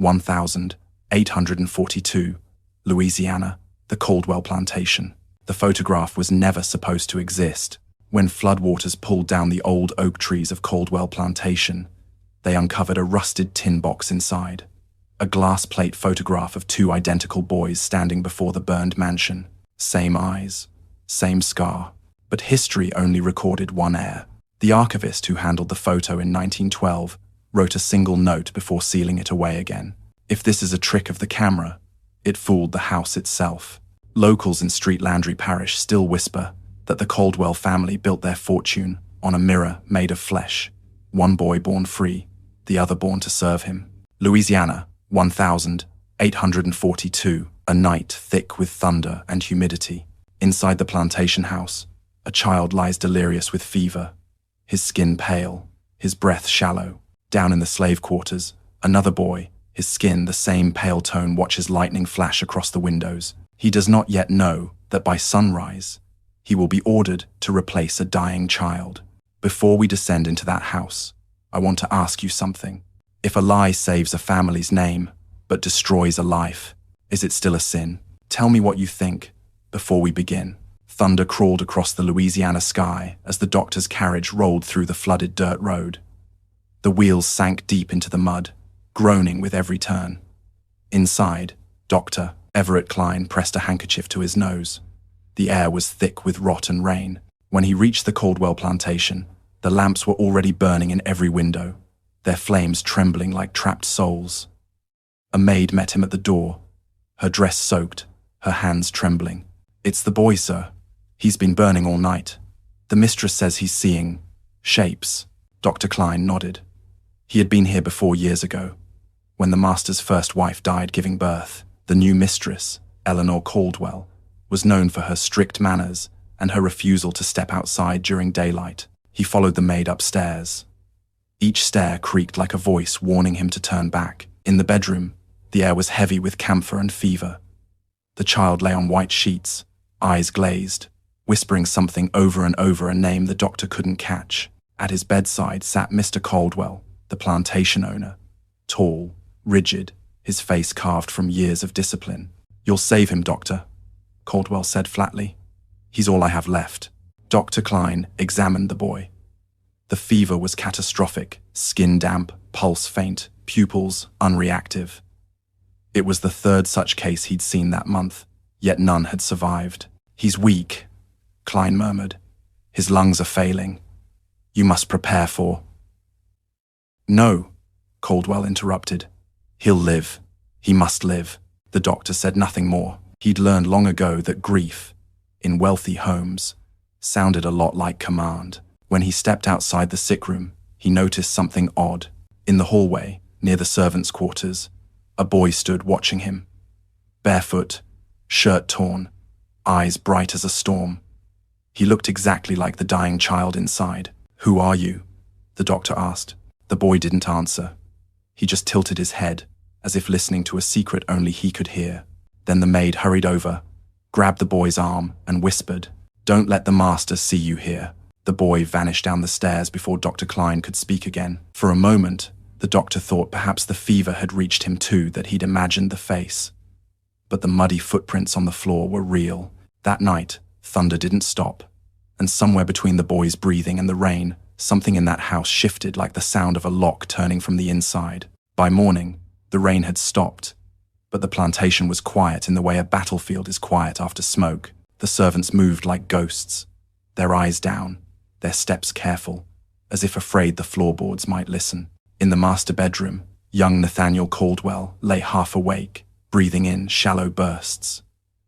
1842, Louisiana, the Caldwell Plantation. The photograph was never supposed to exist. When floodwaters pulled down the old oak trees of Caldwell Plantation, they uncovered a rusted tin box inside. A glass plate photograph of two identical boys standing before the burned mansion. Same eyes, same scar. But history only recorded one heir. The archivist who handled the photo in 1912 wrote a single note before sealing it away again. If this is a trick of the camera, it fooled the house itself. Locals in Street Landry Parish still whisper that the Caldwell family built their fortune on a mirror made of flesh. One boy born free, the other born to serve him. Louisiana, 1842, a night thick with thunder and humidity. Inside the plantation house, a child lies delirious with fever, his skin pale, his breath shallow. Down in the slave quarters, another boy, his skin the same pale tone, watches lightning flash across the windows. He does not yet know that by sunrise, he will be ordered to replace a dying child. Before we descend into that house, I want to ask you something. If a lie saves a family's name, but destroys a life, is it still a sin? Tell me what you think before we begin. Thunder crawled across the Louisiana sky as the doctor's carriage rolled through the flooded dirt road. The wheels sank deep into the mud, groaning with every turn. Inside, Dr. Everett Klein pressed a handkerchief to his nose. The air was thick with rot and rain. When he reached the Caldwell plantation, the lamps were already burning in every window, their flames trembling like trapped souls. A maid met him at the door, her dress soaked, her hands trembling. "It's the boy, sir. He's been burning all night. The mistress says he's seeing shapes." Dr. Klein nodded. He had been here before years ago, when the master's first wife died giving birth. The new mistress, Eleanor Caldwell, was known for her strict manners and her refusal to step outside during daylight. He followed the maid upstairs. Each stair creaked like a voice warning him to turn back. In the bedroom, the air was heavy with camphor and fever. The child lay on white sheets, eyes glazed, whispering something over and over, a name the doctor couldn't catch. At his bedside sat Mr. Caldwell, the plantation owner, tall, rigid, his face carved from years of discipline. "You'll save him, doctor," Caldwell said flatly. "He's all I have left." Dr. Klein examined the boy. The fever was catastrophic, skin damp, pulse faint, pupils unreactive. It was the third such case he'd seen that month, yet none had survived. "He's weak," Klein murmured. "His lungs are failing. You must prepare for—" "No," Caldwell interrupted. "He'll live. He must live." The doctor said nothing more. He'd learned long ago that grief, in wealthy homes, sounded a lot like command. When he stepped outside the sick room, he noticed something odd. In the hallway, near the servants' quarters, a boy stood watching him. Barefoot, shirt torn, eyes bright as a storm. He looked exactly like the dying child inside. "Who are you?" the doctor asked. The boy didn't answer. He just tilted his head, as if listening to a secret only he could hear. Then the maid hurried over, grabbed the boy's arm, and whispered, "Don't let the master see you here." The boy vanished down the stairs before Dr. Klein could speak again. For a moment, the doctor thought perhaps the fever had reached him too, that he'd imagined the face. But the muddy footprints on the floor were real. That night, thunder didn't stop, and somewhere between the boy's breathing and the rain, something in that house shifted like the sound of a lock turning from the inside. By morning, the rain had stopped, but the plantation was quiet in the way a battlefield is quiet after smoke. The servants moved like ghosts, their eyes down, their steps careful, as if afraid the floorboards might listen. In the master bedroom, young Nathaniel Caldwell lay half awake, breathing in shallow bursts.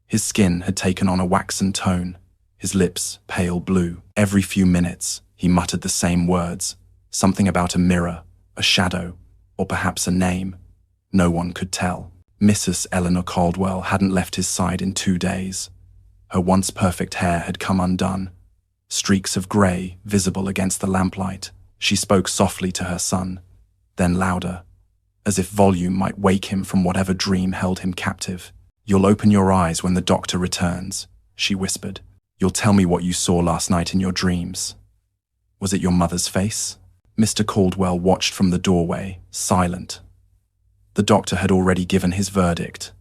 His skin had taken on a waxen tone, his lips pale blue. Every few minutes, he muttered the same words, something about a mirror, a shadow, or perhaps a name. No one could tell. Mrs. Eleanor Caldwell hadn't left his side in 2 days. Her once perfect hair had come undone, streaks of grey visible against the lamplight. She spoke softly to her son, then louder, as if volume might wake him from whatever dream held him captive. "You'll open your eyes when the doctor returns," she whispered. "You'll tell me what you saw last night in your dreams. Was it your mother's face?" Mr. Caldwell watched from the doorway, silent. The doctor had already given his verdict.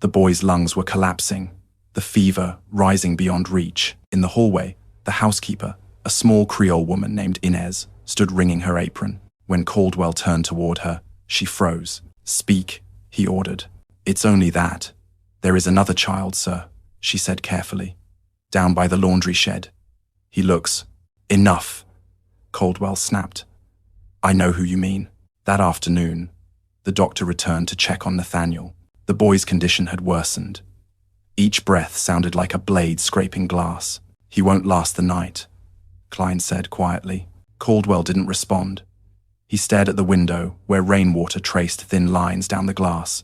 The boy's lungs were collapsing, the fever rising beyond reach. In the hallway, the housekeeper, a small Creole woman named Inez, stood wringing her apron. When Caldwell turned toward her, she froze. "Speak," he ordered. "It's only that. There is another child, sir," she said carefully. "Down by the laundry shed. He looks—" "Enough," Caldwell snapped. "I know who you mean." That afternoon, the doctor returned to check on Nathaniel. The boy's condition had worsened. Each breath sounded like a blade scraping glass. "He won't last the night," Klein said quietly. Caldwell didn't respond. He stared at the window where rainwater traced thin lines down the glass.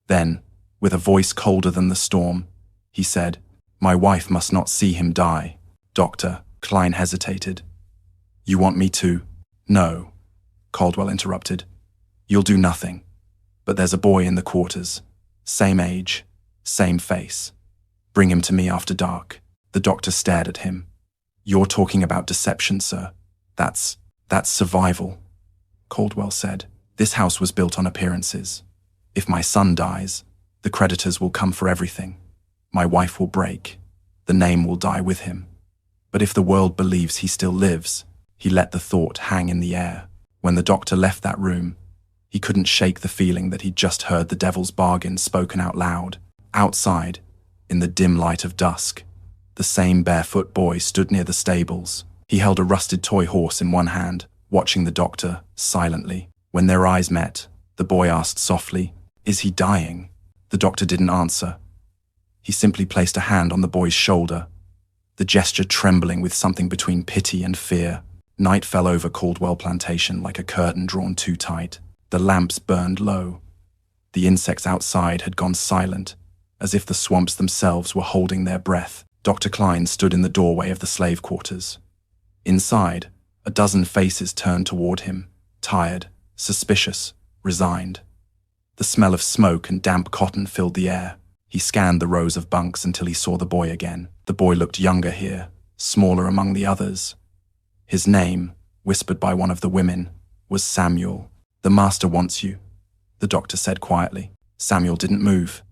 Then, with a voice colder than the storm, he said, "My wife must not see him die." "Doctor," Klein hesitated. "You want me to—" "No," Caldwell interrupted. "You'll do nothing. But there's a boy in the quarters. Same age, same face. Bring him to me after dark." The doctor stared at him. "You're talking about deception, sir. That's survival," Caldwell said. "This house was built on appearances. If my son dies, the creditors will come for everything. My wife will break. The name will die with him. But if the world believes he still lives," he let the thought hang in the air. When the doctor left that room, he couldn't shake the feeling that he'd just heard the devil's bargain spoken out loud. Outside, in the dim light of dusk, the same barefoot boy stood near the stables. He held a rusted toy horse in one hand, watching the doctor silently. When their eyes met, the boy asked softly, "Is he dying?" The doctor didn't answer. He simply placed a hand on the boy's shoulder, the gesture trembling with something between pity and fear. Night fell over Caldwell Plantation like a curtain drawn too tight. The lamps burned low. The insects outside had gone silent, as if the swamps themselves were holding their breath. Dr. Klein stood in the doorway of the slave quarters. Inside, a dozen faces turned toward him, tired, suspicious, resigned. The smell of smoke and damp cotton filled the air. He scanned the rows of bunks until he saw the boy again. The boy looked younger here, smaller among the others. His name, whispered by one of the women, was Samuel. "The master wants you," the doctor said quietly. Samuel didn't move.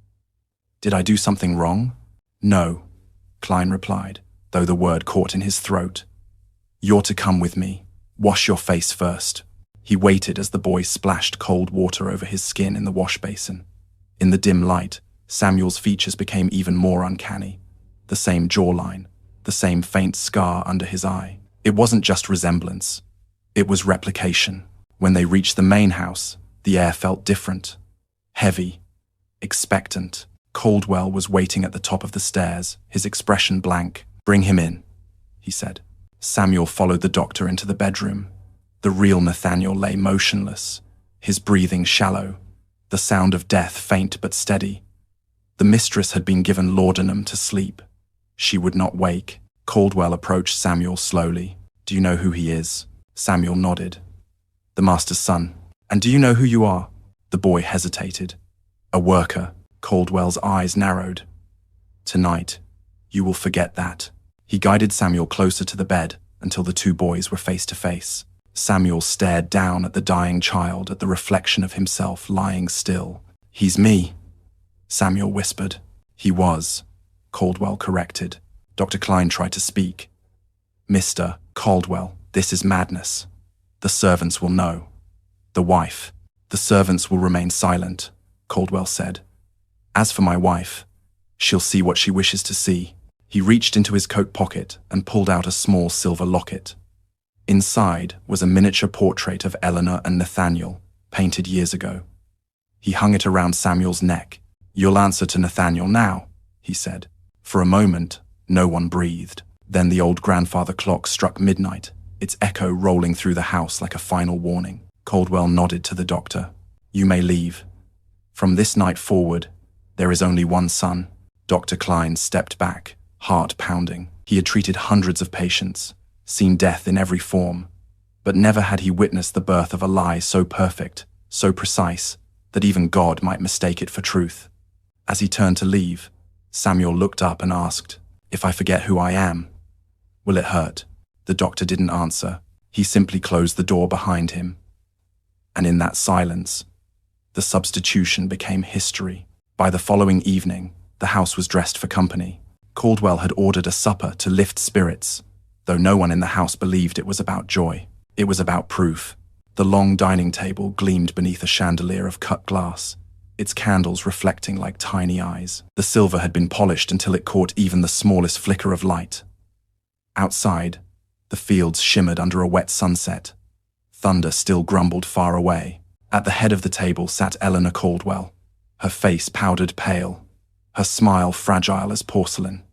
"Did I do something wrong?" "No," Klein replied, though the word caught in his throat. "You're to come with me. Wash your face first." He waited as the boy splashed cold water over his skin in the wash basin. In the dim light, Samuel's features became even more uncanny. The same jawline, the same faint scar under his eye. It wasn't just resemblance. It was replication. When they reached the main house, the air felt different. Heavy, expectant. Caldwell was waiting at the top of the stairs, his expression blank. "Bring him in," he said. Samuel followed the doctor into the bedroom. The real Nathaniel lay motionless, his breathing shallow, the sound of death faint but steady. The mistress had been given laudanum to sleep. She would not wake. Caldwell approached Samuel slowly. "Do you know who he is?" Samuel nodded. "The master's son." "And do you know who you are?" The boy hesitated. "A worker." Caldwell's eyes narrowed. "Tonight, you will forget that." He guided Samuel closer to the bed until the two boys were face to face. Samuel stared down at the dying child, at the reflection of himself lying still. "He's me," Samuel whispered. "He was," Caldwell corrected. Dr. Klein tried to speak. "Mr. Caldwell, this is madness. The servants will know. The wife." "The servants will remain silent," Caldwell said. "As for my wife, she'll see what she wishes to see." He reached into his coat pocket and pulled out a small silver locket. Inside was a miniature portrait of Eleanor and Nathaniel, painted years ago. He hung it around Samuel's neck. "You'll answer to Nathaniel now," he said. For a moment, no one breathed. Then the old grandfather clock struck midnight, its echo rolling through the house like a final warning. Caldwell nodded to the doctor. "You may leave. From this night forward, there is only one son." Dr. Klein stepped back, heart pounding. He had treated hundreds of patients, seen death in every form, but never had he witnessed the birth of a lie so perfect, so precise, that even God might mistake it for truth. As he turned to leave, Samuel looked up and asked, "If I forget who I am, will it hurt?" The doctor didn't answer. He simply closed the door behind him. And in that silence, The substitution became history. By the following evening, the house was dressed for company. Caldwell had ordered a supper to lift spirits, though no one in the house believed it was about joy. It was about proof. The long dining table gleamed beneath a chandelier of cut glass, its candles reflecting like tiny eyes. The silver had been polished until it caught even the smallest flicker of light. Outside, the fields shimmered under a wet sunset. Thunder still grumbled far away. At the head of the table sat Eleanor Caldwell, her face powdered pale, her smile fragile as porcelain.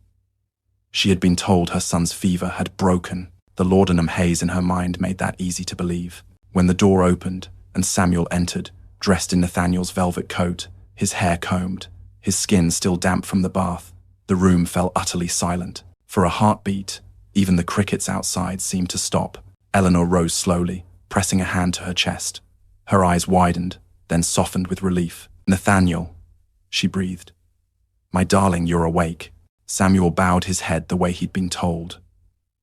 She had been told her son's fever had broken. The laudanum haze in her mind made that easy to believe. When the door opened and Samuel entered, dressed in Nathaniel's velvet coat, his hair combed, his skin still damp from the bath, the room fell utterly silent. For a heartbeat, even the crickets outside seemed to stop. Eleanor rose slowly, pressing a hand to her chest. Her eyes widened, then softened with relief. "Nathaniel," she breathed. "My darling, you're awake." Samuel bowed his head the way he'd been told,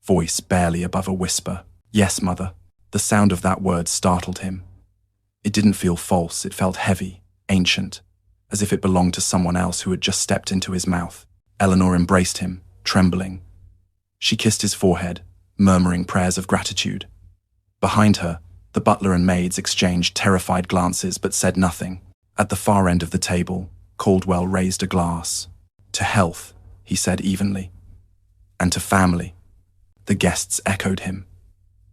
voice barely above a whisper. "Yes, mother." The sound of that word startled him. It didn't feel false, it felt heavy, ancient, as if it belonged to someone else who had just stepped into his mouth. Eleanor embraced him, trembling. She kissed his forehead, murmuring prayers of gratitude. Behind her, the butler and maids exchanged terrified glances but said nothing. At the far end of the table, Caldwell raised a glass. "To health," he said evenly. "And to family." The guests echoed him.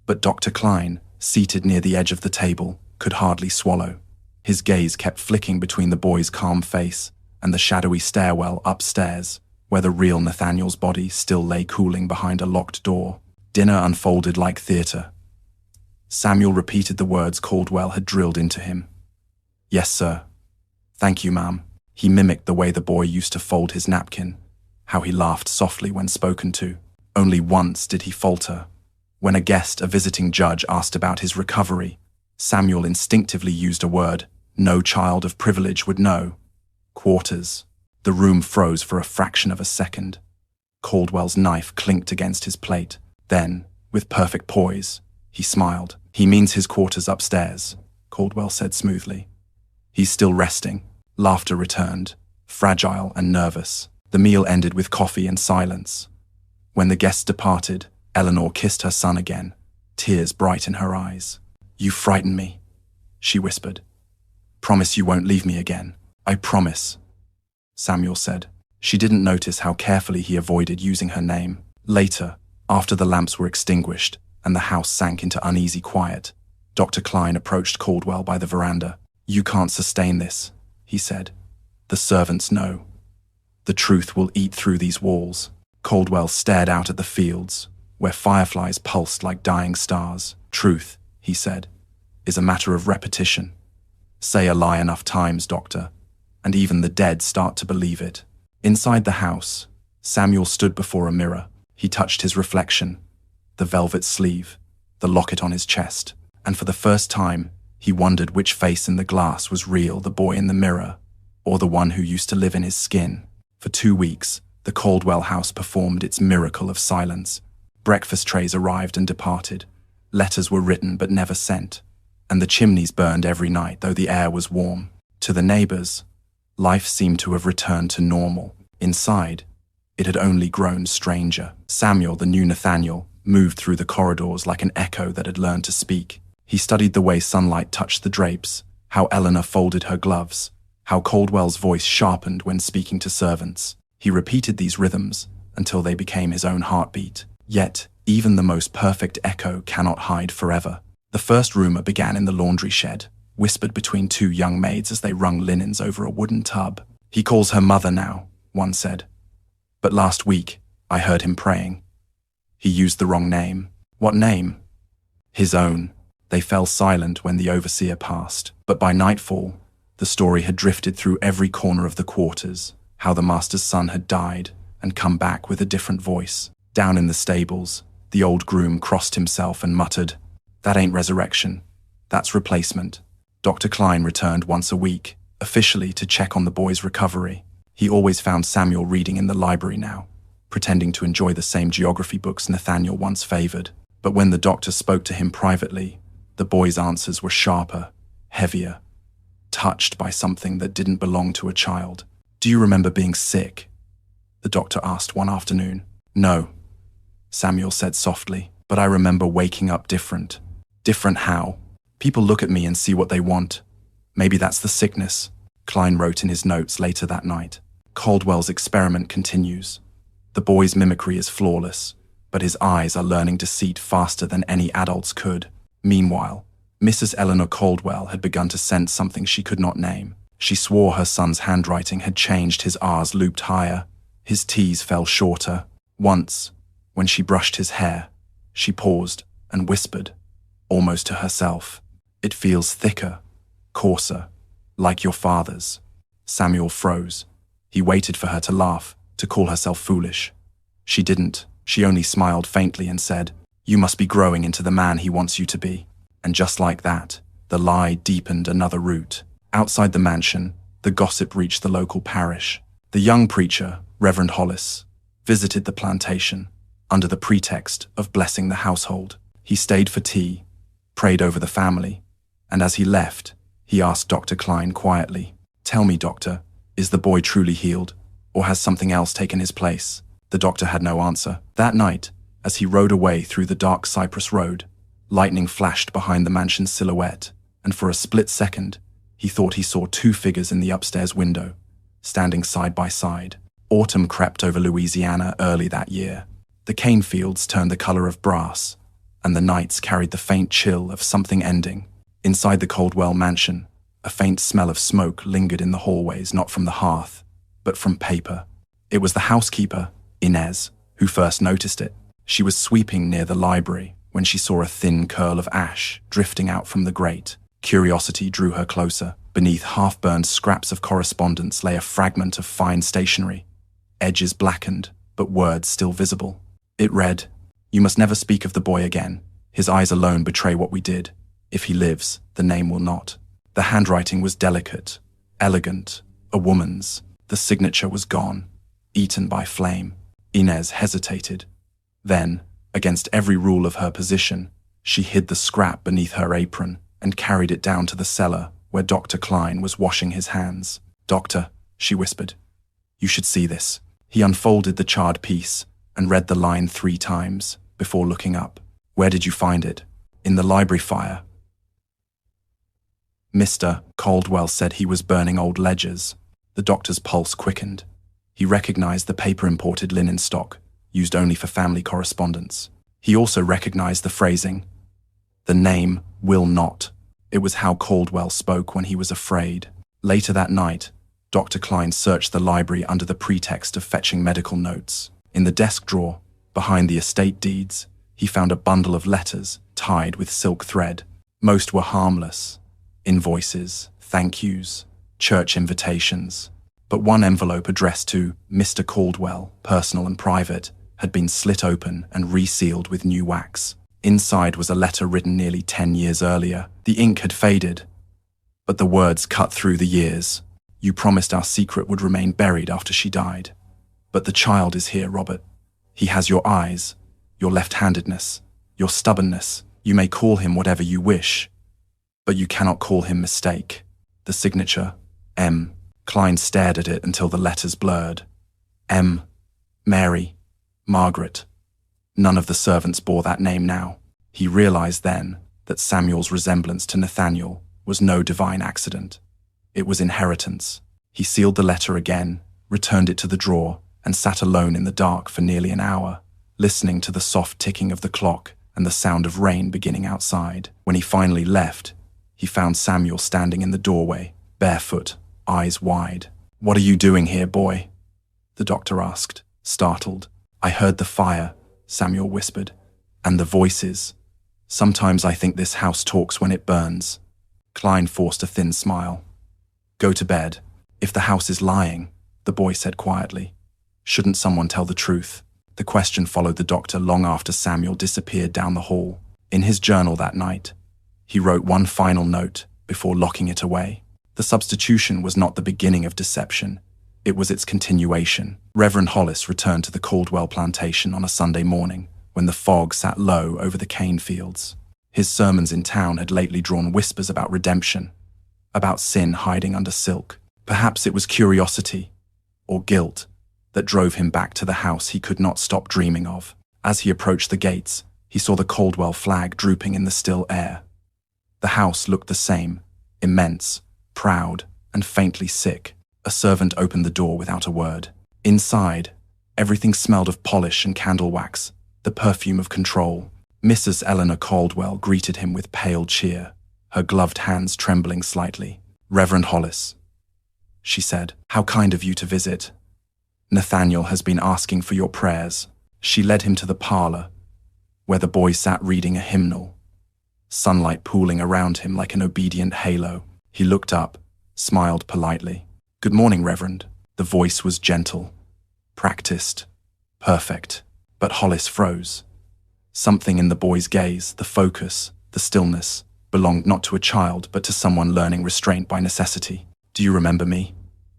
But Dr. Klein, seated near the edge of the table, could hardly swallow. His gaze kept flicking between the boy's calm face and the shadowy stairwell upstairs, where the real Nathaniel's body still lay cooling behind a locked door. Dinner unfolded like theatre. Samuel repeated the words Caldwell had drilled into him. "Yes, sir." "Thank you, ma'am." He mimicked the way the boy used to fold his napkin, how he laughed softly when spoken to. Only once did he falter. When a guest, a visiting judge, asked about his recovery, Samuel instinctively used a word no child of privilege would know. Quarters. The room froze for a fraction of a second. Caldwell's knife clinked against his plate. Then, with perfect poise, he smiled. "He means his quarters upstairs," Caldwell said smoothly. "He's still resting." Laughter returned, fragile and nervous. The meal ended with coffee and silence. When the guests departed, Eleanor kissed her son again, tears bright in her eyes. "You frighten me," she whispered. "Promise you won't leave me again." "I promise," Samuel said. She didn't notice how carefully he avoided using her name. Later, after the lamps were extinguished and the house sank into uneasy quiet, Dr. Klein approached Caldwell by the veranda. "You can't sustain this," he said. "The servants know. The truth will eat through these walls." Caldwell stared out at the fields, where fireflies pulsed like dying stars. "Truth," he said, "is a matter of repetition. Say a lie enough times, doctor, and even the dead start to believe it." Inside the house, Samuel stood before a mirror. He touched his reflection, the velvet sleeve, the locket on his chest, and for the first time, he wondered which face in the glass was real, the boy in the mirror, or the one who used to live in his skin. For 2 weeks, the Caldwell house performed its miracle of silence. Breakfast trays arrived and departed. Letters were written but never sent, and the chimneys burned every night, though the air was warm. To the neighbors, life seemed to have returned to normal. Inside, it had only grown stranger. Samuel, the new Nathaniel, moved through the corridors like an echo that had learned to speak. He studied the way sunlight touched the drapes, how Eleanor folded her gloves, how Caldwell's voice sharpened when speaking to servants. He repeated these rhythms until they became his own heartbeat. Yet, even the most perfect echo cannot hide forever. The first rumor began in the laundry shed, whispered between 2 young maids as they wrung linens over a wooden tub. "He calls her mother now," one said. "But last week, I heard him praying. He used the wrong name." "What name?" "His own." They fell silent when the overseer passed. But by nightfall, the story had drifted through every corner of the quarters, how the master's son had died and come back with a different voice. Down in the stables, the old groom crossed himself and muttered, "That ain't resurrection, that's replacement." Dr. Klein returned once a week, officially to check on the boy's recovery. He always found Samuel reading in the library now, pretending to enjoy the same geography books Nathaniel once favored. But when the doctor spoke to him privately, the boy's answers were sharper, heavier. touched by something that didn't belong to a child. "Do you remember being sick?" the doctor asked one afternoon. "No," Samuel said softly, "but I remember waking up different." "Different how?" "People look at me and see what they want. Maybe that's the sickness," Klein wrote in his notes later that night. Caldwell's experiment continues. The boy's mimicry is flawless, but his eyes are learning deceit faster than any adults could. Meanwhile, Mrs. Eleanor Caldwell had begun to sense something she could not name. She swore her son's handwriting had changed. His R's looped higher, his T's fell shorter. Once, when she brushed his hair, she paused and whispered, almost to herself, "It feels thicker, coarser, like your father's." Samuel froze. He waited for her to laugh, to call herself foolish. She didn't. She only smiled faintly and said, "You must be growing into the man he wants you to be." And just like that, the lie deepened another root. Outside the mansion, the gossip reached the local parish. The young preacher, Reverend Hollis, visited the plantation under the pretext of blessing the household. He stayed for tea, prayed over the family, and as he left, he asked Dr. Klein quietly, "Tell me, doctor, is the boy truly healed, or has something else taken his place?" The doctor had no answer. That night, as he rode away through the dark Cypress Road, lightning flashed behind the mansion's silhouette, and for a split second, he thought he saw two figures in the upstairs window, standing side by side. Autumn crept over Louisiana early that year. The cane fields turned the color of brass, and the nights carried the faint chill of something ending. Inside the Caldwell mansion, a faint smell of smoke lingered in the hallways, not from the hearth, but from paper. It was the housekeeper, Inez, who first noticed it. She was sweeping near the library when she saw a thin curl of ash drifting out from the grate. Curiosity drew her closer. Beneath half-burned scraps of correspondence lay a fragment of fine stationery, edges blackened, but words still visible. It read, "You must never speak of the boy again. His eyes alone betray what we did. If he lives, the name will not." The handwriting was delicate, elegant, a woman's. The signature was gone, eaten by flame. Inez hesitated. Then, against every rule of her position, she hid the scrap beneath her apron and carried it down to the cellar where Dr. Klein was washing his hands. "Doctor," she whispered, "you should see this." He unfolded the charred piece and read the line 3 times before looking up. "Where did you find it?" "In the library fire." Mr. Caldwell said he was burning old ledgers. The doctor's pulse quickened. He recognized the paper-imported linen stock, used only for family correspondence. He also recognized the phrasing, "The name will not." It was how Caldwell spoke when he was afraid. Later that night, Dr. Klein searched the library under the pretext of fetching medical notes. In the desk drawer, behind the estate deeds, he found a bundle of letters tied with silk thread. Most were harmless. Invoices, thank yous, church invitations. But one envelope addressed to Mr. Caldwell, personal and private, had been slit open and resealed with new wax. Inside was a letter written nearly 10 years earlier. The ink had faded, but the words cut through the years. "You promised our secret would remain buried after she died. But the child is here, Robert. He has your eyes, your left-handedness, your stubbornness. You may call him whatever you wish, but you cannot call him mistake." The signature, M. Klein stared at it until the letters blurred. M. Mary. Margaret. None of the servants bore that name now. He realized then that Samuel's resemblance to Nathaniel was no divine accident. It was inheritance. He sealed the letter again, returned it to the drawer, and sat alone in the dark for nearly an hour, listening to the soft ticking of the clock and the sound of rain beginning outside. When he finally left, he found Samuel standing in the doorway, barefoot, eyes wide. "What are you doing here, boy?" the doctor asked, startled. "I heard the fire," Samuel whispered, "and the voices. Sometimes I think this house talks when it burns." Klein forced a thin smile. "Go to bed. If the house is lying," the boy said quietly, "shouldn't someone tell the truth?" The question followed the doctor long after Samuel disappeared down the hall. In his journal that night, he wrote one final note before locking it away. The substitution was not the beginning of deception. It was its continuation. Reverend Hollis returned to the Caldwell plantation on a Sunday morning when the fog sat low over the cane fields. His sermons in town had lately drawn whispers about redemption, about sin hiding under silk. Perhaps it was curiosity, or guilt, that drove him back to the house he could not stop dreaming of. As he approached the gates, he saw the Caldwell flag drooping in the still air. The house looked the same, immense, proud, and faintly sick. A servant opened the door without a word. Inside, everything smelled of polish and candle wax, the perfume of control. Mrs. Eleanor Caldwell greeted him with pale cheer, her gloved hands trembling slightly. "Reverend Hollis," she said, "how kind of you to visit. Nathaniel has been asking for your prayers." She led him to the parlor, where the boy sat reading a hymnal, sunlight pooling around him like an obedient halo. He looked up, smiled politely. "Good morning, Reverend." The voice was gentle, practiced, perfect. But Hollis froze. Something in the boy's gaze, the focus, the stillness, belonged not to a child but to someone learning restraint by necessity. "Do you remember me?"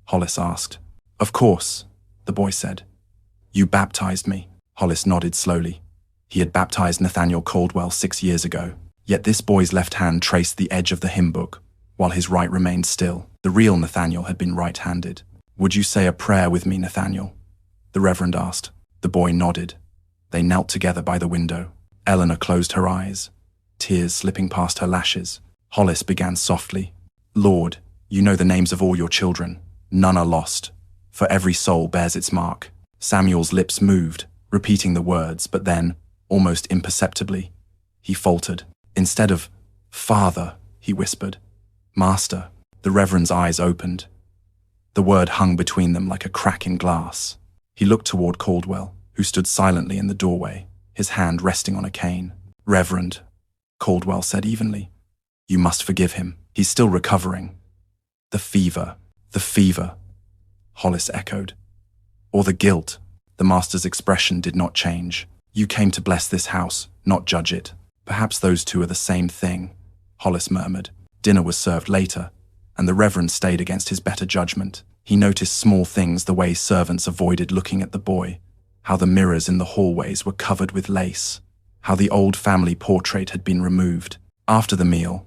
Hollis asked. "Of course," the boy said. "You baptized me." Hollis nodded slowly. He had baptized Nathaniel Caldwell 6 years ago. Yet this boy's left hand traced the edge of the hymn book, while his right remained still. The real Nathaniel had been right-handed. "Would you say a prayer with me, Nathaniel?" the Reverend asked. The boy nodded. They knelt together by the window. Eleanor closed her eyes, tears slipping past her lashes. Hollis began softly. "Lord, you know the names of all your children. None are lost, for every soul bears its mark." Samuel's lips moved, repeating the words, but then, almost imperceptibly, he faltered. Instead of "Father," he whispered, "Master." The Reverend's eyes opened. The word hung between them like a crack in glass. He looked toward Caldwell, who stood silently in the doorway, his hand resting on a cane. "Reverend," Caldwell said evenly, "you must forgive him. He's still recovering." The fever, Hollis echoed. "Or the guilt." The master's expression did not change. "You came to bless this house, not judge it." "Perhaps those two are the same thing," Hollis murmured. Dinner was served later, and the Reverend stayed against his better judgment. He noticed small things, the way servants avoided looking at the boy, how the mirrors in the hallways were covered with lace, how the old family portrait had been removed. After the meal,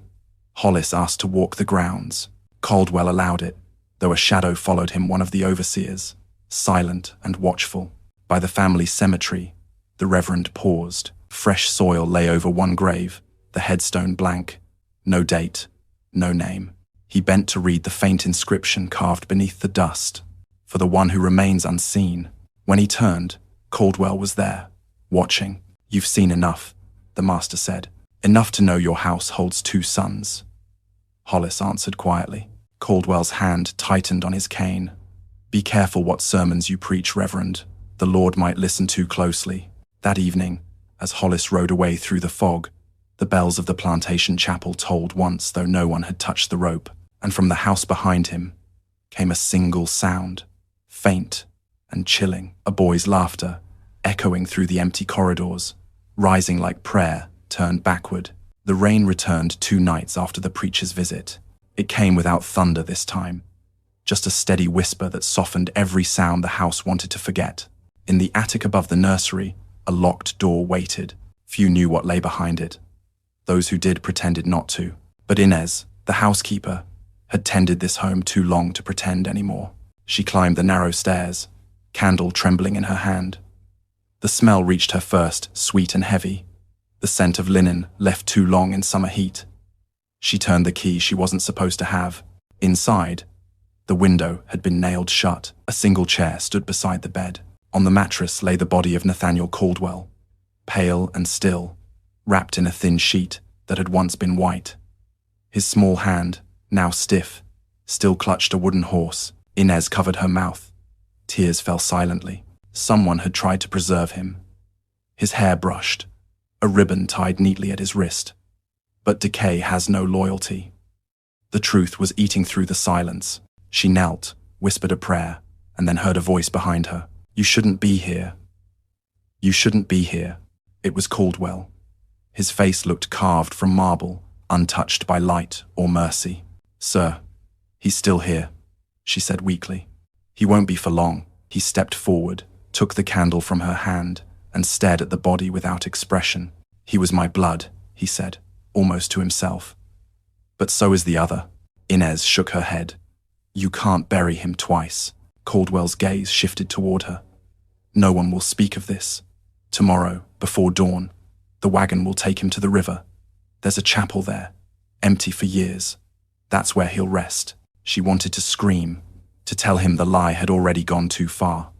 Hollis asked to walk the grounds. Caldwell allowed it, though a shadow followed him, one of the overseers, silent and watchful. By the family cemetery, the Reverend paused. Fresh soil lay over one grave, the headstone blank. No date, no name. He bent to read the faint inscription carved beneath the dust, "For the one who remains unseen." When he turned, Caldwell was there, watching. "You've seen enough," the master said. "Enough to know your house holds 2 sons." Hollis answered quietly. Caldwell's hand tightened on his cane. "Be careful what sermons you preach, Reverend. The Lord might listen too closely." That evening, as Hollis rode away through the fog, the bells of the plantation chapel tolled once, though no one had touched the rope, and from the house behind him came a single sound, faint and chilling, a boy's laughter, echoing through the empty corridors, rising like prayer, turned backward. The rain returned 2 nights after the preacher's visit. It came without thunder this time, just a steady whisper that softened every sound the house wanted to forget. In the attic above the nursery, a locked door waited. Few knew what lay behind it. Those who did pretended not to. But Inez, the housekeeper, had tended this home too long to pretend anymore. She climbed the narrow stairs, candle trembling in her hand. The smell reached her first, sweet and heavy, the scent of linen left too long in summer heat. She turned the key she wasn't supposed to have. Inside, the window had been nailed shut. A single chair stood beside the bed. On the mattress lay the body of Nathaniel Caldwell, pale and still, wrapped in a thin sheet that had once been white. His small hand, now stiff, still clutched a wooden horse. Inez covered her mouth. Tears fell silently. Someone had tried to preserve him. His hair brushed, a ribbon tied neatly at his wrist. But decay has no loyalty. The truth was eating through the silence. She knelt, whispered a prayer, and then heard a voice behind her. "You shouldn't be here. You shouldn't be here." It was Caldwell. His face looked carved from marble, untouched by light or mercy. "Sir, he's still here," she said weakly. "He won't be for long." He stepped forward, took the candle from her hand, and stared at the body without expression. "He was my blood," he said, almost to himself. "But so is the other." Inez shook her head. You can't bury him twice. Caldwell's gaze shifted toward her. No one will speak of this. Tomorrow, before dawn, the wagon will take him to the river. There's a chapel there, empty for years. That's where he'll rest. She wanted to scream, to tell him the lie had already gone too far.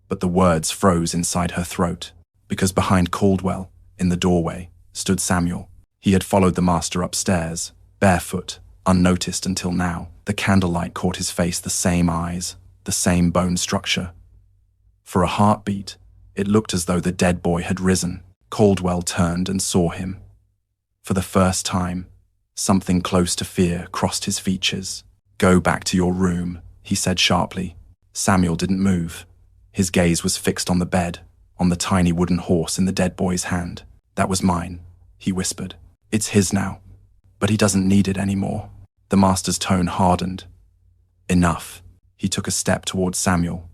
But the words froze inside her throat, because behind Caldwell, in the doorway, stood Samuel. He had followed the master upstairs, barefoot, unnoticed until now. The candlelight caught his face, the same eyes, the same bone structure. For a heartbeat, it looked as though the dead boy had risen. Caldwell turned and saw him. For the first time, something close to fear crossed his features. Go back to your room, he said sharply. Samuel didn't move. His gaze was fixed on the bed, on the tiny wooden horse in the dead boy's hand. That was mine, he whispered. It's his now, but he doesn't need it anymore. The master's tone hardened. Enough. He took a step towards Samuel,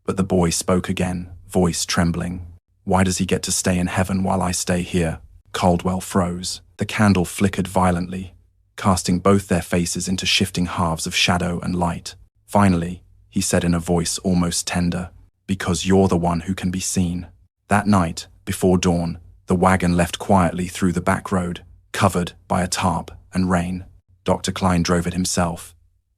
but the boy spoke again, voice trembling. Why does he get to stay in heaven while I stay here? Caldwell froze. The candle flickered violently, casting both their faces into shifting halves of shadow and light. Finally, he said in a voice almost tender, because you're the one who can be seen. That night, before dawn, the wagon left quietly through the back road, covered by a tarp and rain. Dr. Klein drove it himself.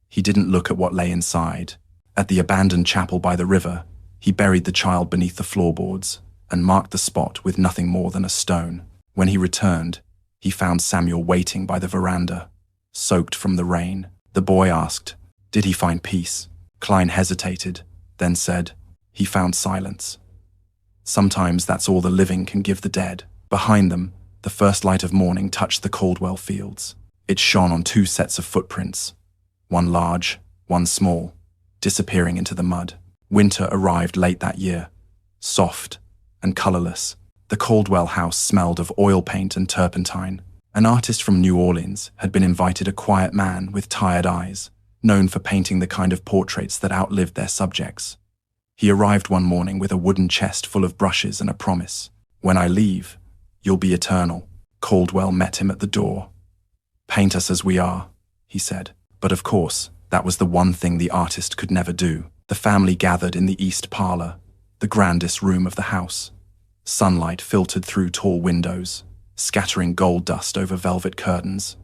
He didn't look at what lay inside. At the abandoned chapel by the river, he buried the child beneath the floorboards and marked the spot with nothing more than a stone. When he returned, he found Samuel waiting by the veranda, soaked from the rain. The boy asked, did he find peace? Klein hesitated, then said, he found silence. Sometimes that's all the living can give the dead. Behind them, the first light of morning touched the Caldwell fields. It shone on two sets of footprints, one large, one small, disappearing into the mud. Winter arrived late that year, soft and colorless. The Caldwell house smelled of oil paint and turpentine. An artist from New Orleans had been invited, a quiet man with tired eyes, known for painting the kind of portraits that outlived their subjects. He arrived one morning with a wooden chest full of brushes and a promise. When I leave, you'll be eternal. Caldwell met him at the door. Paint us as we are, he said. But of course, that was the one thing the artist could never do. The family gathered in the east parlor, the grandest room of the house. Sunlight filtered through tall windows, scattering gold dust over velvet curtains.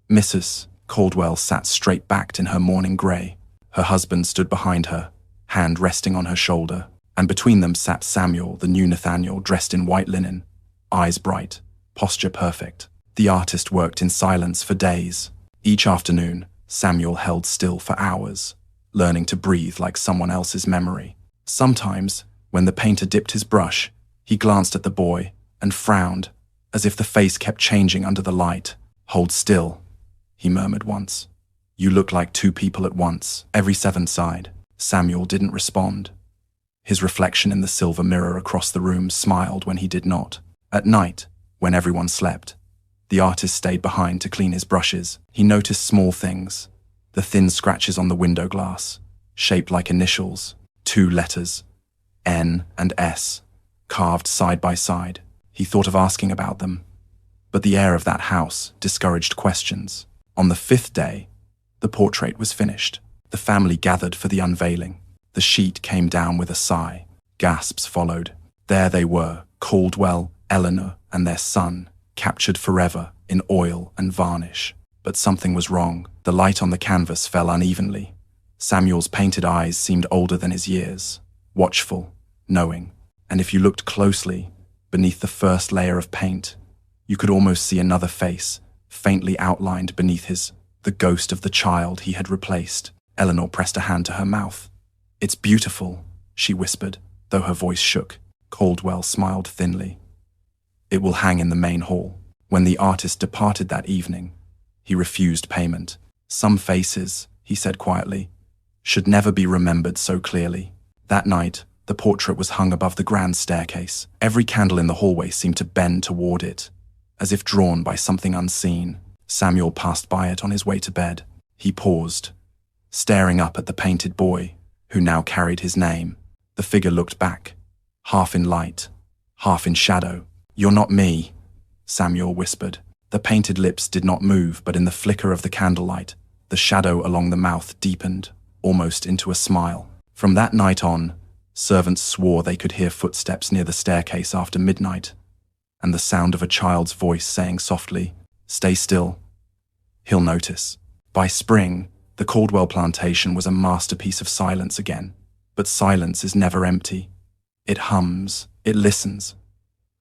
Mrs. Caldwell sat straight-backed in her mourning grey. Her husband stood behind her, hand resting on her shoulder, and between them sat Samuel, the new Nathaniel, dressed in white linen, eyes bright, posture perfect. The artist worked in silence for days. Each afternoon, Samuel held still for hours, learning to breathe like someone else's memory. Sometimes, when the painter dipped his brush, he glanced at the boy and frowned, as if the face kept changing under the light. Hold still, he murmured once. You look like two people at once. Every seventh sighed. Samuel didn't respond. His reflection in the silver mirror across the room smiled when he did not. At night, when everyone slept, the artist stayed behind to clean his brushes. He noticed small things, the thin scratches on the window glass, shaped like initials, two letters, N and S, carved side by side. He thought of asking about them, but the air of that house discouraged questions. On the fifth day, the portrait was finished. The family gathered for the unveiling. The sheet came down with a sigh. Gasps followed. There they were, Caldwell, Eleanor, and their son, captured forever in oil and varnish. But something was wrong. The light on the canvas fell unevenly. Samuel's painted eyes seemed older than his years, watchful, knowing. And if you looked closely, beneath the first layer of paint, you could almost see another face, faintly outlined beneath his, the ghost of the child he had replaced. Eleanor pressed a hand to her mouth. It's beautiful, she whispered, though her voice shook. Caldwell smiled thinly. It will hang in the main hall. When the artist departed that evening, he refused payment. Some faces, he said quietly, should never be remembered so clearly. That night, the portrait was hung above the grand staircase. Every candle in the hallway seemed to bend toward it, as if drawn by something unseen. Samuel passed by it on his way to bed. He paused, staring up at the painted boy, who now carried his name. The figure looked back, half in light, half in shadow. You're not me, Samuel whispered. The painted lips did not move, but in the flicker of the candlelight, The shadow along the mouth deepened, almost into a smile. From that night on, servants swore they could hear footsteps near the staircase after midnight, and the sound of a child's voice saying softly, "Stay still. He'll notice." By spring, the Caldwell plantation was a masterpiece of silence again. But silence is never empty. It hums, it listens,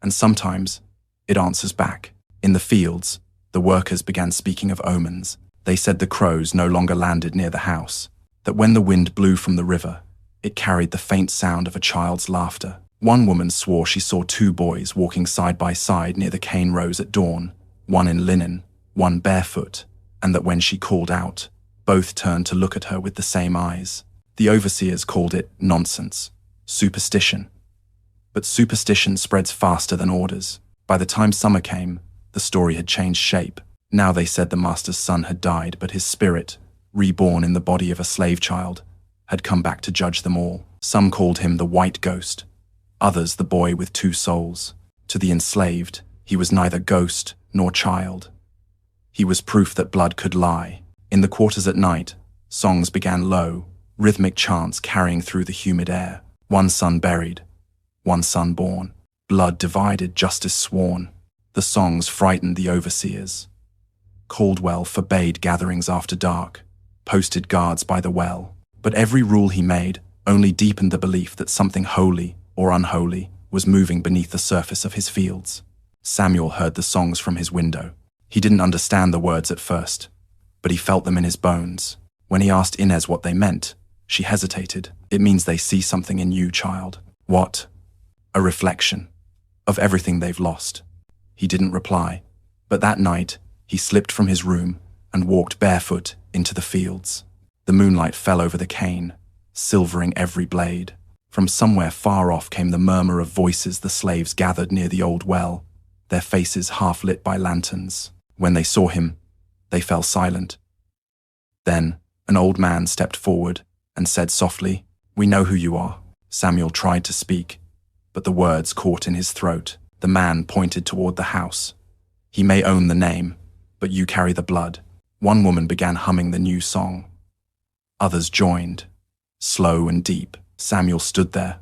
and sometimes it answers back. In the fields, the workers began speaking of omens. They said the crows no longer landed near the house, that when the wind blew from the river, it carried the faint sound of a child's laughter. One woman swore she saw two boys walking side by side near the cane rows at dawn, one in linen, one barefoot, and that when she called out, both turned to look at her with the same eyes. The overseers called it nonsense, superstition. But superstition spreads faster than orders. By the time summer came, the story had changed shape. Now they said the master's son had died, but his spirit, reborn in the body of a slave child, had come back to judge them all. Some called him the white ghost, others the boy with two souls. To the enslaved, he was neither ghost nor child. He was proof that blood could lie. In the quarters at night, songs began low, rhythmic chants carrying through the humid air. One son buried, one son born. Blood divided, justice sworn. The songs frightened the overseers. Caldwell forbade gatherings after dark, posted guards by the well. But every rule he made only deepened the belief that something holy or unholy was moving beneath the surface of his fields. Samuel heard the songs from his window. He didn't understand the words at first, but he felt them in his bones. When he asked Inez what they meant, she hesitated. "It means they see something in you, child." "What?" "A reflection of everything they've lost." He didn't reply, but that night he slipped from his room and walked barefoot into the fields. The moonlight fell over the cane, silvering every blade. From somewhere far off came the murmur of voices the slaves gathered near the old well, their faces half lit by lanterns. When they saw him, they fell silent. Then an old man stepped forward and said softly, "We know who you are." Samuel tried to speak, but the words caught in his throat. The man pointed toward the house. "He may own the name, but you carry the blood." One woman began humming the new song. Others joined, slow and deep. Samuel stood there,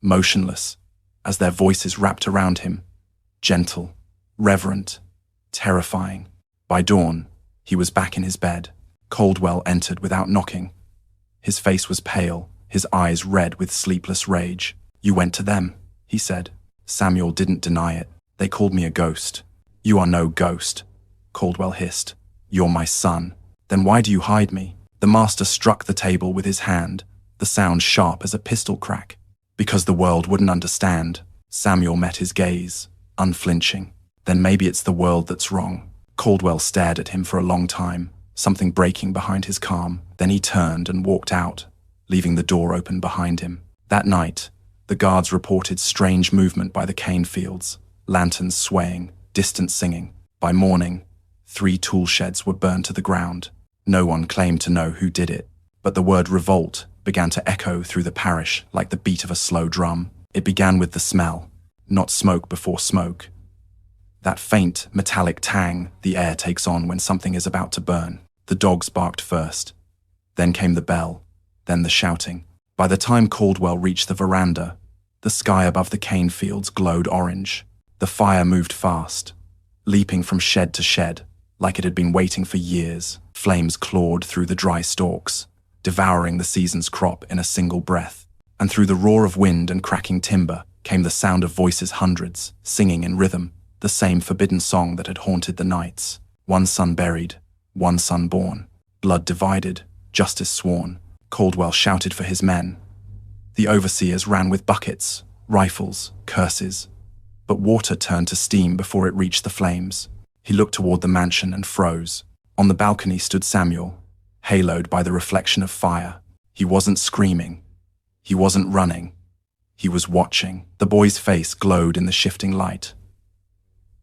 motionless, as their voices wrapped around him, gentle, reverent, terrifying. By dawn, he was back in his bed. Caldwell entered without knocking. His face was pale, his eyes red with sleepless rage. "You went to them," he said. Samuel didn't deny it. "They called me a ghost." "You are no ghost," Caldwell hissed. "You're my son. Then why do you hide me?" The master struck the table with his hand, the sound sharp as a pistol crack. "Because the world wouldn't understand." Samuel met his gaze, unflinching. "Then maybe it's the world that's wrong." Caldwell stared at him for a long time, something breaking behind his calm. Then he turned and walked out, leaving the door open behind him. That night, the guards reported strange movement by the cane fields, lanterns swaying, distant singing. By morning, 3 tool sheds were burned to the ground. No one claimed to know who did it, but the word revolt began to echo through the parish like the beat of a slow drum. It began with the smell, not smoke before smoke. That faint, metallic tang the air takes on when something is about to burn. The dogs barked first. Then came the bell, then the shouting. By the time Caldwell reached the veranda, the sky above the cane fields glowed orange. The fire moved fast, leaping from shed to shed, like it had been waiting for years. Flames clawed through the dry stalks, devouring the season's crop in a single breath. And through the roar of wind and cracking timber came the sound of voices, hundreds, singing in rhythm, the same forbidden song that had haunted the nights. One son buried, one son born. Blood divided, justice sworn. Caldwell shouted for his men. The overseers ran with buckets, rifles, curses. But water turned to steam before it reached the flames. He looked toward the mansion and froze. On the balcony stood Samuel, haloed by the reflection of fire. He wasn't screaming. He wasn't running. He was watching. The boy's face glowed in the shifting light.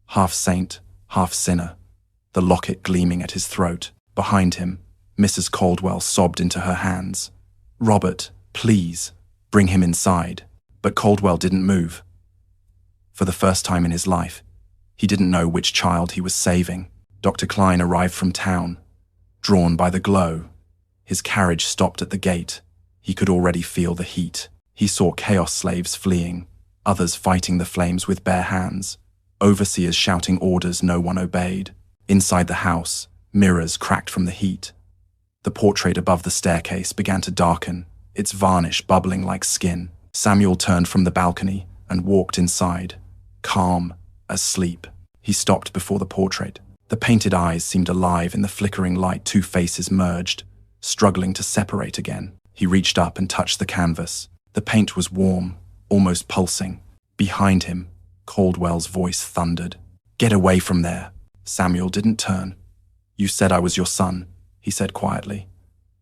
Half saint, half sinner, the locket gleaming at his throat. Behind him, Mrs. Caldwell sobbed into her hands. "Robert, please, bring him inside." But Caldwell didn't move. For the first time in his life, he didn't know which child he was saving. Dr. Klein arrived from town, drawn by the glow. His carriage stopped at the gate. He could already feel the heat. He saw chaos slaves fleeing, others fighting the flames with bare hands, overseers shouting orders no one obeyed. Inside the house, mirrors cracked from the heat. The portrait above the staircase began to darken, its varnish bubbling like skin. Samuel turned from the balcony and walked inside, calm as sleep. He stopped before the portrait. The painted eyes seemed alive in the flickering light. Two faces merged, struggling to separate again. He reached up and touched the canvas. The paint was warm, almost pulsing. Behind him, Caldwell's voice thundered. "Get away from there." Samuel didn't turn. "You said I was your son," he said quietly.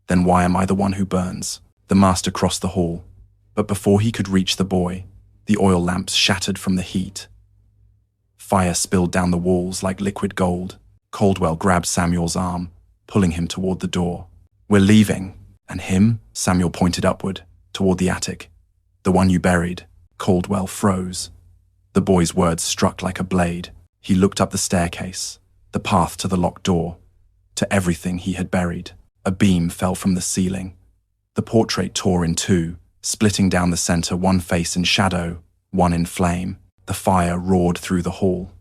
"Then why am I the one who burns?" The master crossed the hall, but before he could reach the boy, the oil lamps shattered from the heat. Fire spilled down the walls like liquid gold. Caldwell grabbed Samuel's arm, pulling him toward the door. "We're leaving." "And him?" Samuel pointed upward, toward the attic. "The one you buried." Caldwell froze. The boy's words struck like a blade. He looked up the staircase, the path to the locked door, to everything he had buried. A beam fell from the ceiling. The portrait tore in two, splitting down the center, one face in shadow, one in flame. The fire roared through the hall,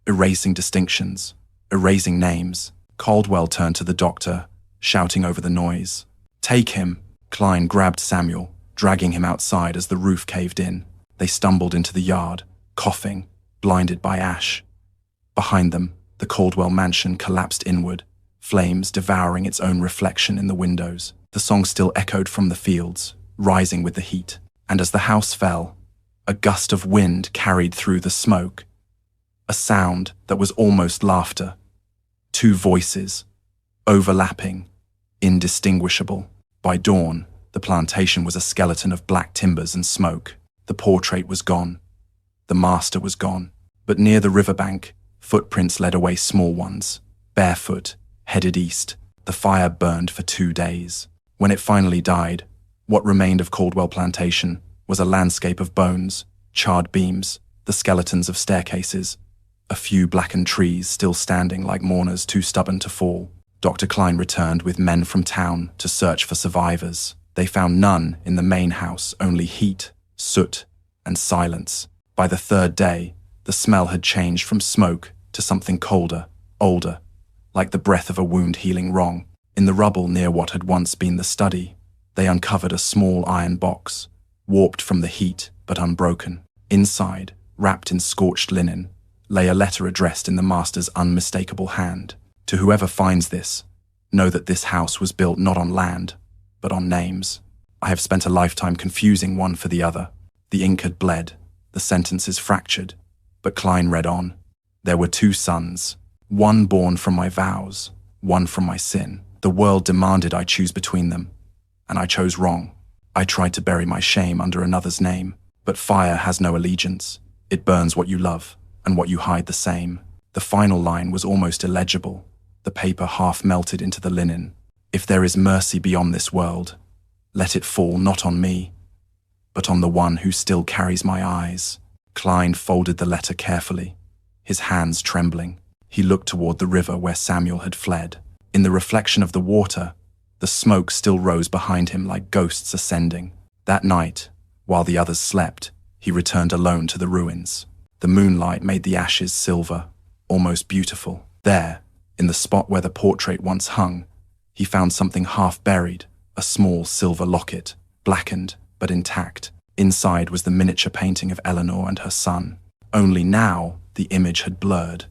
erasing distinctions, erasing names. Caldwell turned to the doctor, shouting over the noise. "Take him!" Klein grabbed Samuel, dragging him outside as the roof caved in. They stumbled into the yard, coughing, blinded by ash. Behind them, the Caldwell mansion collapsed inward, flames devouring its own reflection in the windows. The song still echoed from the fields, rising with the heat. And as the house fell, a gust of wind carried through the smoke, a sound that was almost laughter. Two voices, overlapping, indistinguishable. By dawn, the plantation was a skeleton of black timbers and smoke. The portrait was gone. The master was gone. But near the riverbank, footprints led away small ones, barefoot, headed east. The fire burned for 2 days. When it finally died, what remained of Caldwell Plantation was a landscape of bones, charred beams, the skeletons of staircases, a few blackened trees still standing like mourners too stubborn to fall. Dr. Klein returned with men from town to search for survivors. They found none in the main house, only heat, soot, and silence. By the 3rd day, the smell had changed from smoke to something colder, older, like the breath of a wound healing wrong. In the rubble near what had once been the study, they uncovered a small iron box, warped from the heat but unbroken. Inside, wrapped in scorched linen, lay a letter addressed in the master's unmistakable hand. "To whoever finds this, know that this house was built not on land, but on names. I have spent a lifetime confusing one for the other." The ink had bled, the sentences fractured, but Klein read on. "There were 2 sons, one born from my vows, one from my sin. The world demanded I choose between them, and I chose wrong. I tried to bury my shame under another's name, but fire has no allegiance. It burns what you love, and what you hide the same." The final line was almost illegible. The paper half melted into the linen. "If there is mercy beyond this world, let it fall not on me, but on the one who still carries my eyes." Klein folded the letter carefully, his hands trembling. He looked toward the river where Samuel had fled. In the reflection of the water, the smoke still rose behind him like ghosts ascending. That night, while the others slept, he returned alone to the ruins. The moonlight made the ashes silver, almost beautiful. There, in the spot where the portrait once hung, he found something half buried, a small silver locket, blackened but intact. Inside was the miniature painting of Eleanor and her son. Only now the image had blurred.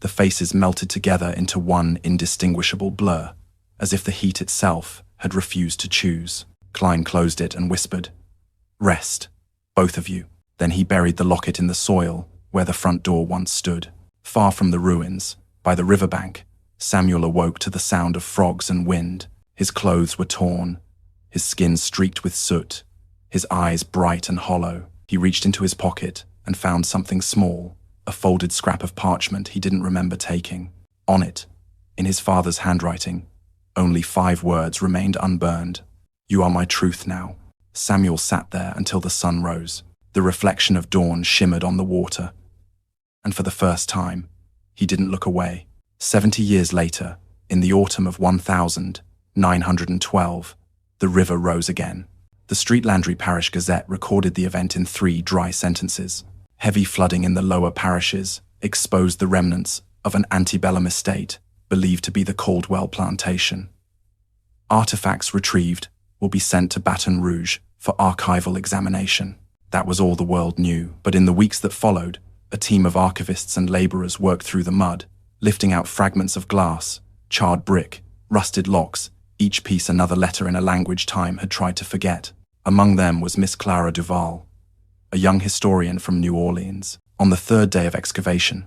The faces melted together into one indistinguishable blur, as if the heat itself had refused to choose. Klein closed it and whispered, "Rest, both of you." Then he buried the locket in the soil where the front door once stood. Far from the ruins, by the riverbank, Samuel awoke to the sound of frogs and wind. His clothes were torn, his skin streaked with soot, his eyes bright and hollow. He reached into his pocket and found something small, a folded scrap of parchment he didn't remember taking. On it, in his father's handwriting, only 5 words remained unburned. "You are my truth now." Samuel sat there until the sun rose. The reflection of dawn shimmered on the water. And for the first time, he didn't look away. 70 years later, In the autumn of 1912, the river rose again. The Street Landry Parish Gazette recorded the event in 3 dry sentences. Heavy flooding in the lower parishes exposed the remnants of an antebellum estate believed to be the Caldwell plantation. Artifacts retrieved will be sent to Baton Rouge for archival examination. That was all the world knew, but in the weeks that followed, a team of archivists and laborers worked through the mud, lifting out fragments of glass, charred brick, rusted locks, each piece another letter in a language time had tried to forget. Among them was Miss Clara Duval, a young historian from New Orleans. On the 3rd day of excavation,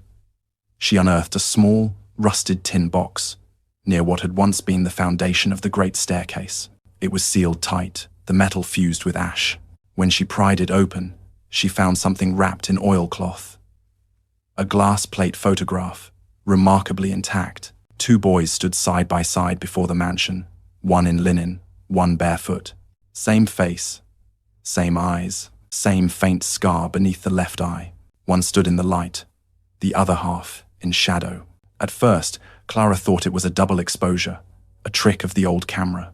she unearthed a small, rusted tin box near what had once been the foundation of the great staircase. It was sealed tight, the metal fused with ash. When she pried it open, she found something wrapped in oilcloth. A glass plate photograph, remarkably intact. 2 boys stood side by side before the mansion, one in linen, one barefoot. Same face, same eyes, same faint scar beneath the left eye. One stood in the light, the other half in shadow. At first, Clara thought it was a double exposure, a trick of the old camera.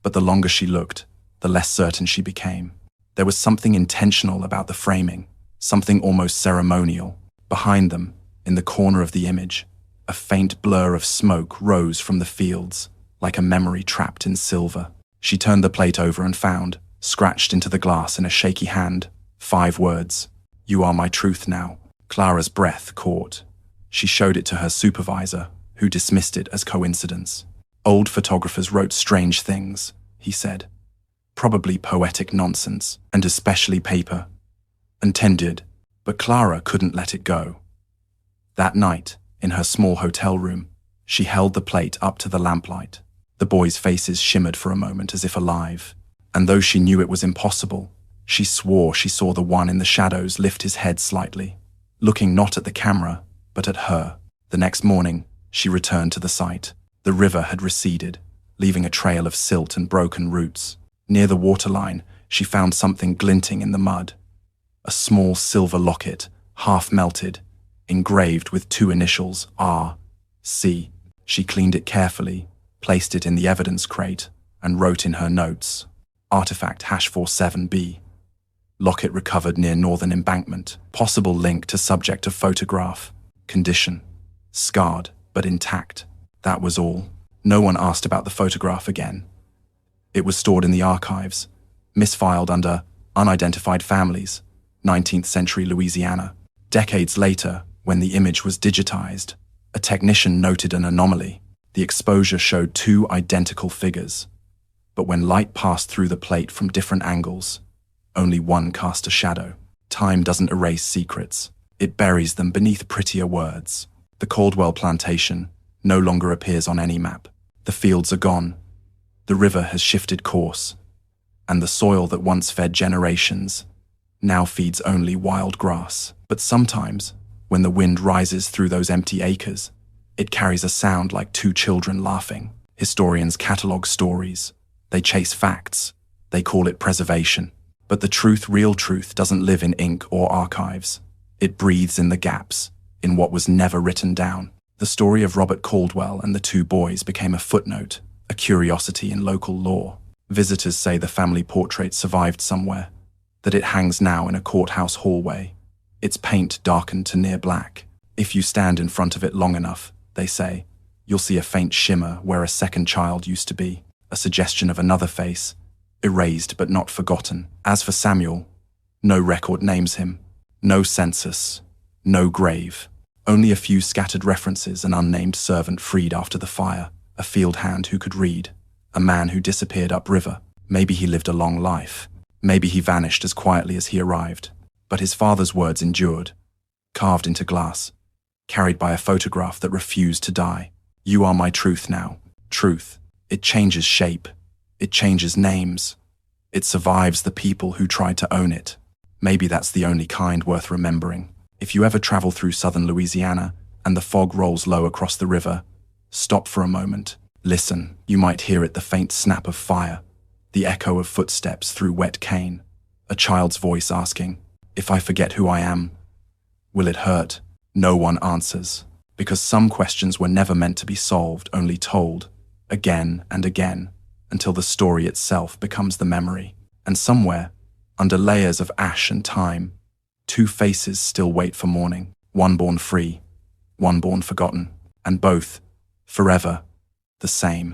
But the longer she looked, the less certain she became. There was something intentional about the framing, something almost ceremonial. Behind them, in the corner of the image, a faint blur of smoke rose from the fields, like a memory trapped in silver. She turned the plate over and found, scratched into the glass in a shaky hand, 5 words. "You are my truth now." Clara's breath caught. She showed it to her supervisor, who dismissed it as coincidence. "Old photographers wrote strange things," he said. "Probably poetic nonsense, and especially paper. Intended." But Clara couldn't let it go. That night, in her small hotel room, she held the plate up to the lamplight. The boys' faces shimmered for a moment as if alive. And though she knew it was impossible, she swore she saw the one in the shadows lift his head slightly, looking not at the camera, but at her. The next morning, she returned to the site. The river had receded, leaving a trail of silt and broken roots. Near the waterline, she found something glinting in the mud. A small silver locket, half melted, engraved with 2 initials, R.C. She cleaned it carefully, placed it in the evidence crate, and wrote in her notes, "Artifact #47B. Locket recovered near Northern Embankment. Possible link to subject of photograph. Condition: scarred, but intact." That was all. No one asked about the photograph again. It was stored in the archives, misfiled under Unidentified Families, 19th century Louisiana. Decades later, when the image was digitized, a technician noted an anomaly. The exposure showed 2 identical figures, but when light passed through the plate from different angles, only one cast a shadow. Time doesn't erase secrets. It buries them beneath prettier words. The Caldwell plantation no longer appears on any map. The fields are gone. The river has shifted course, and the soil that once fed generations now feeds only wild grass. But sometimes, when the wind rises through those empty acres, it carries a sound like 2 children laughing. Historians catalogue stories. They chase facts. They call it preservation. But the truth, real truth, doesn't live in ink or archives. It breathes in the gaps, in what was never written down. The story of Robert Caldwell and the 2 boys became a footnote, a curiosity in local lore. Visitors say the family portrait survived somewhere, that it hangs now in a courthouse hallway, its paint darkened to near black. If you stand in front of it long enough, they say, you'll see a faint shimmer where a second child used to be, a suggestion of another face, erased but not forgotten. As for Samuel, no record names him, no census, no grave, only a few scattered references, an unnamed servant freed after the fire, a field hand who could read, a man who disappeared upriver. Maybe he lived a long life. Maybe he vanished as quietly as he arrived. But his father's words endured, carved into glass, carried by a photograph that refused to die. "You are my truth now." Truth. It changes shape. It changes names. It survives the people who tried to own it. Maybe that's the only kind worth remembering. If you ever travel through southern Louisiana and the fog rolls low across the river, stop for a moment. Listen. You might hear it, the faint snap of fire, the echo of footsteps through wet cane, a child's voice asking, "If I forget who I am, will it hurt?" No one answers, because some questions were never meant to be solved, only told, again and again, until the story itself becomes the memory. And somewhere, under layers of ash and time, two faces still wait for morning, one born free, one born forgotten, and both, forever, the same.